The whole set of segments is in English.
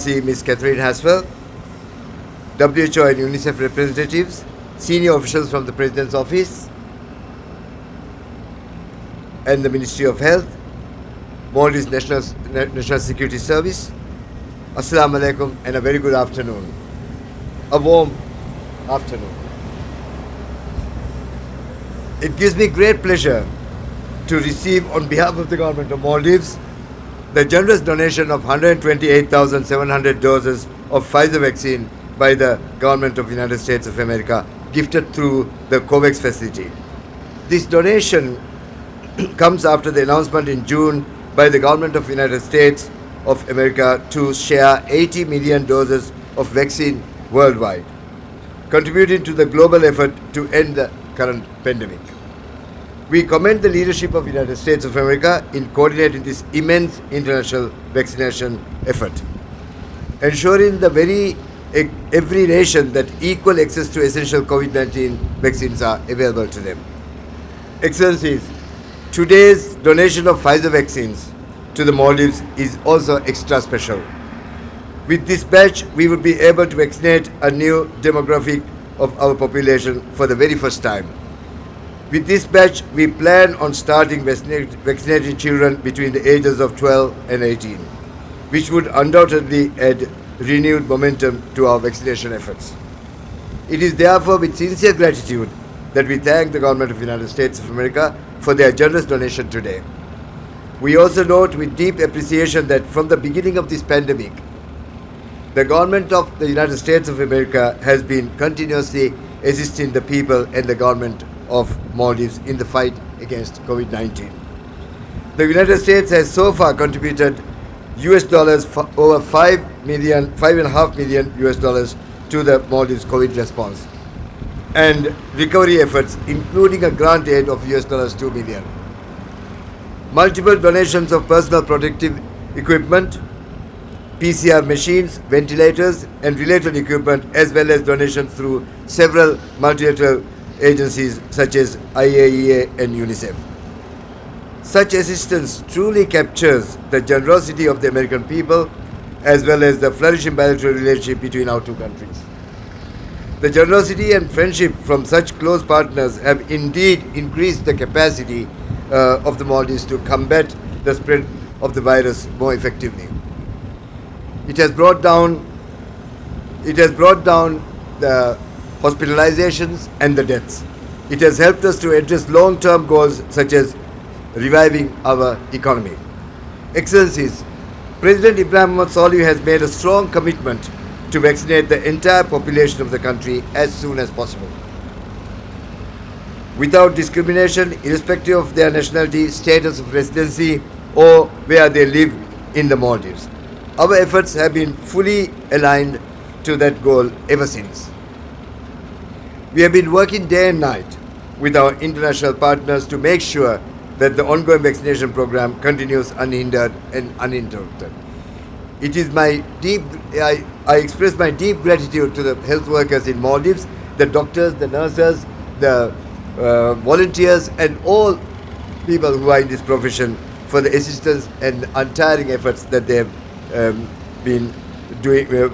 Excellency Ms. Catherine Haswell, WHO and UNICEF representatives, senior officials from the President's Office and the Ministry of Health, Maldives National Security Service, Assalamu alaikum and a very good afternoon. A warm afternoon. It gives me great pleasure to receive on behalf of the government of Maldives the generous donation of 128,700 doses of Pfizer vaccine by the government of the United States of America, gifted through the COVAX facility. This donation comes after the announcement in June by the government of the United States of America to share 80 million doses of vaccine worldwide, contributing to the global effort to end the current pandemic. We commend the leadership of the United States of America in coordinating this immense international vaccination effort, ensuring every nation that equal access to essential COVID-19 vaccines are available to them. Excellencies, today's donation of Pfizer vaccines to the Maldives is also extra special. With this batch, we would be able to vaccinate a new demographic of our population for the very first time. With this batch, we plan on starting vaccinating children between the ages of 12 and 18, which would undoubtedly add renewed momentum to our vaccination efforts. It is therefore with sincere gratitude that we thank the government of the United States of America for their generous donation today. We also note with deep appreciation that from the beginning of this pandemic, the government of the United States of America has been continuously assisting the people and the government of Maldives in the fight against COVID-19. The United States has so far contributed over $5.5 million to the Maldives COVID response and recovery efforts, including a grant aid of $2 million. Multiple donations of personal protective equipment, PCR machines, ventilators, and related equipment, as well as donations through several multilateral agencies such as IAEA and UNICEF. Such assistance truly captures the generosity of the American people as well as the flourishing bilateral relationship between our two countries. The generosity and friendship from such close partners have indeed increased the capacity of the Maldives to combat the spread of the virus more effectively. It has brought down the hospitalizations and the deaths. It has helped us to address long-term goals such as reviving our economy. Excellencies, President Ibrahim Mohamed Solih has made a strong commitment to vaccinate the entire population of the country as soon as possible, without discrimination, irrespective of their nationality, status of residency, or where they live in the Maldives. Our efforts have been fully aligned to that goal ever since. We have been working day and night with our international partners to make sure that the ongoing vaccination program continues unhindered and uninterrupted. It is I express my deep gratitude to the health workers in Maldives, the doctors, the nurses, the volunteers, and all people who are in this profession for the assistance and untiring efforts that they have been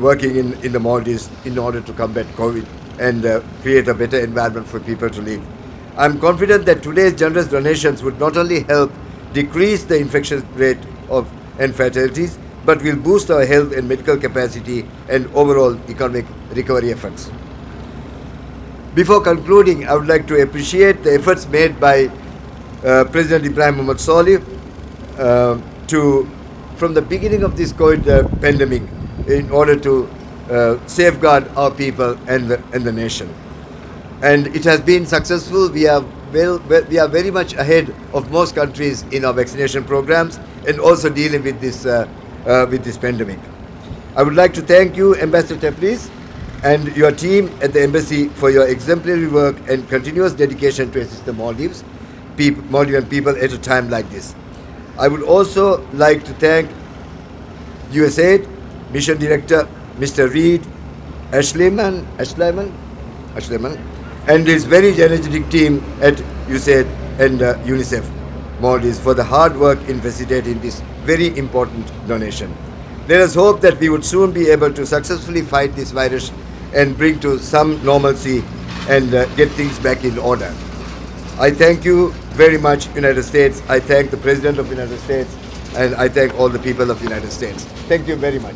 working in the Maldives in order to combat COVID and create a better environment for people to live. I am confident that today's generous donations would not only help decrease the infection rate and fatalities, but will boost our health and medical capacity and overall economic recovery efforts. Before concluding, I would like to appreciate the efforts made by President Ibrahim Mohamed Solih from the beginning of this COVID pandemic in order to safeguard our people and the nation. And it has been successful. We are very much ahead of most countries in our vaccination programs and also dealing with this pandemic. I would like to thank you, Ambassador Teplice, and your team at the embassy for your exemplary work and continuous dedication to assist the Maldivian people at a time like this. I would also like to thank USAID Mission Director Mr. Reed Ashleiman, and his very energetic team at USAID and UNICEF Maldives for the hard work in facilitating this very important donation. Let us hope that we would soon be able to successfully fight this virus and bring to some normalcy and get things back in order. I thank you very much, United States. I thank the President of United States, and I thank all the people of United States. Thank you very much.